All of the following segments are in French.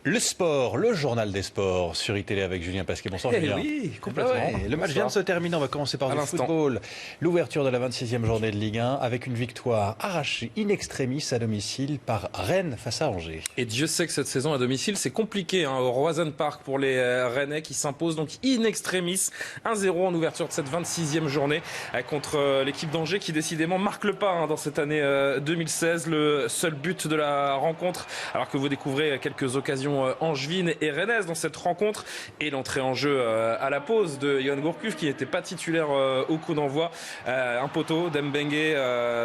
Le sport, le journal des sports sur iTélé avec Julien Pasquet. Bonsoir Julien. Oui, complètement. Le match vient de se terminer, on va commencer par le football. L'ouverture de la 26e journée de Ligue 1 avec une victoire arrachée in extremis à domicile par Rennes face à Angers. Et Dieu sait que cette saison à domicile c'est compliqué au Roazhon Park pour les Rennais qui s'imposent donc in extremis 1-0 en ouverture de cette 26e journée contre l'équipe d'Angers qui décidément marque le pas dans cette année 2016. Le seul but de la rencontre alors que vous découvrez quelques occasions angevines et rennaises dans cette rencontre et l'entrée en jeu à la pause de Yohan Gourcuff qui n'était pas titulaire au coup d'envoi. Un poteau d'Mbengue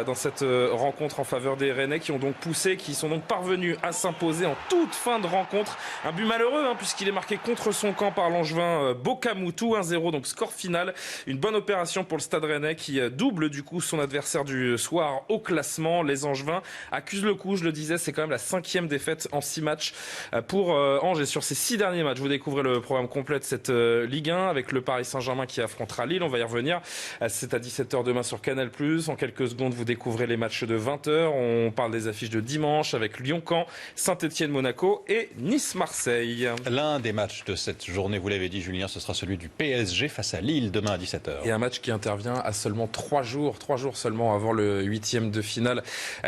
dans cette rencontre en faveur des Rennais qui ont donc poussé, qui sont donc parvenus à s'imposer en toute fin de rencontre. Un but malheureux puisqu'il est marqué contre son camp par l'Angevin Bokamoutou, 1-0 donc score final. Une bonne opération pour le Stade Rennais qui double du coup son adversaire du soir au classement. Les Angevins accusent le coup, je le disais, c'est quand même la 5e défaite en 6 matchs pour Angers sur ces 6 derniers matchs. Vous découvrez le programme complet de cette Ligue 1 avec le Paris Saint-Germain qui affrontera Lille. On va y revenir. C'est à 17h demain sur Canal+. En quelques secondes, vous découvrez les matchs de 20h. On parle des affiches de dimanche avec Lyon-Caen, Saint-Etienne-Monaco et Nice-Marseille. L'un des matchs de cette journée, vous l'avez dit Julien, ce sera celui du PSG face à Lille demain à 17h. Et un match qui intervient à seulement 3 jours seulement avant le 8e de finale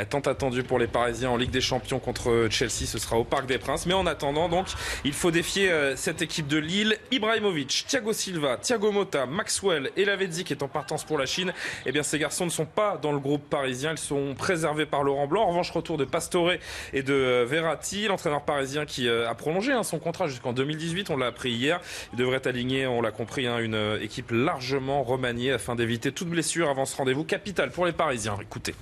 tant attendu pour les Parisiens en Ligue des Champions contre Chelsea. Ce sera au Parc des Princes. Mais en attendant, donc, il faut défier cette équipe de Lille. Ibrahimovic, Thiago Silva, Thiago Motta, Maxwell et Lavezzi qui est en partance pour la Chine. Eh bien, ces garçons ne sont pas dans le groupe parisien. Ils sont préservés par Laurent Blanc. En revanche, retour de Pastore et de Verratti, l'entraîneur parisien qui a prolongé son contrat jusqu'en 2018. On l'a appris hier. Il devrait aligner, on l'a compris, une équipe largement remaniée afin d'éviter toute blessure avant ce rendez-vous capital pour les Parisiens. Écoutez.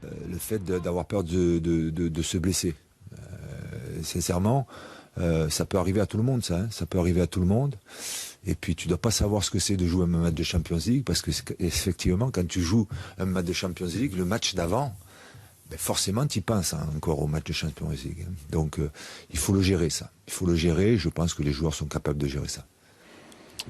Le fait d'avoir peur de se blesser. Sincèrement, ça peut arriver à tout le monde, ça peut arriver à tout le monde. Et puis tu dois pas savoir ce que c'est de jouer un match de Champions League, parce que effectivement, quand tu joues un match de Champions League, le match d'avant, forcément tu y penses encore au match de Champions League. Donc il faut le gérer ça. Il faut le gérer. Je pense que les joueurs sont capables de gérer ça.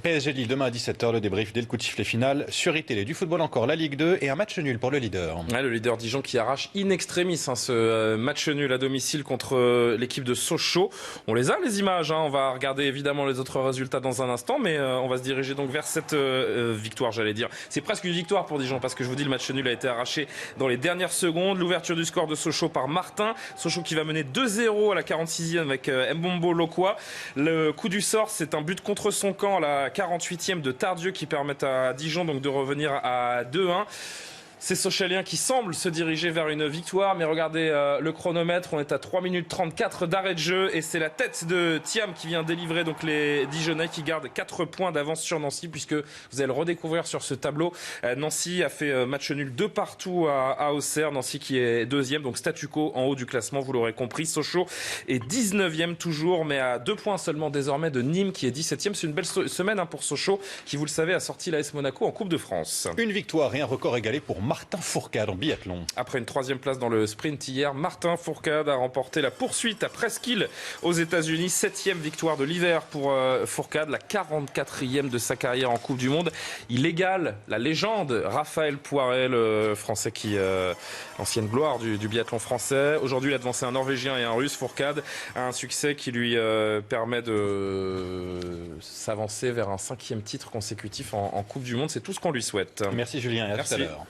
PSG Lille demain à 17h, le débrief dès le coup de sifflet final sur iTélé. Du football encore, la Ligue 2 et un match nul pour le leader. Le leader Dijon qui arrache in extremis ce match nul à domicile contre l'équipe de Sochaux. On les a les images, on va regarder évidemment les autres résultats dans un instant, mais on va se diriger donc vers cette victoire, j'allais dire. C'est presque une victoire pour Dijon parce que je vous dis le match nul a été arraché dans les dernières secondes. L'ouverture du score de Sochaux par Martin. Sochaux qui va mener 2-0 à la 46e avec Mbombo Lokwa. Le coup du sort, c'est un but contre son camp à la 48e de Tardieu qui permettent à Dijon donc de revenir à 2-1. Ces Sochaliens qui semblent se diriger vers une victoire, mais regardez le chronomètre, on est à 3 minutes 34 d'arrêt de jeu et c'est la tête de Thiam qui vient délivrer donc les Dijonnais qui gardent 4 points d'avance sur Nancy puisque vous allez le redécouvrir sur ce tableau. Nancy a fait match nul 2 partout à Auxerre, Nancy qui est deuxième, donc statu quo en haut du classement, vous l'aurez compris. Sochaux est 19e toujours, mais à 2 points seulement désormais de Nîmes qui est 17e. C'est une belle semaine pour Sochaux qui, vous le savez, a sorti l'AS Monaco en Coupe de France. Une victoire et un record égalé pour Martin Fourcade en biathlon. Après une 3e place dans le sprint hier, Martin Fourcade a remporté la poursuite à Presqu'île aux États-Unis. 7e victoire de l'hiver pour Fourcade, la 44e de sa carrière en Coupe du Monde. Il égale la légende Raphaël Poirel, le Français qui ancienne gloire du biathlon français. Aujourd'hui, il a devancé un Norvégien et un Russe. Fourcade a un succès qui lui permet de s'avancer vers un 5e titre consécutif en Coupe du Monde. C'est tout ce qu'on lui souhaite. Merci Julien et à tout à l'heure.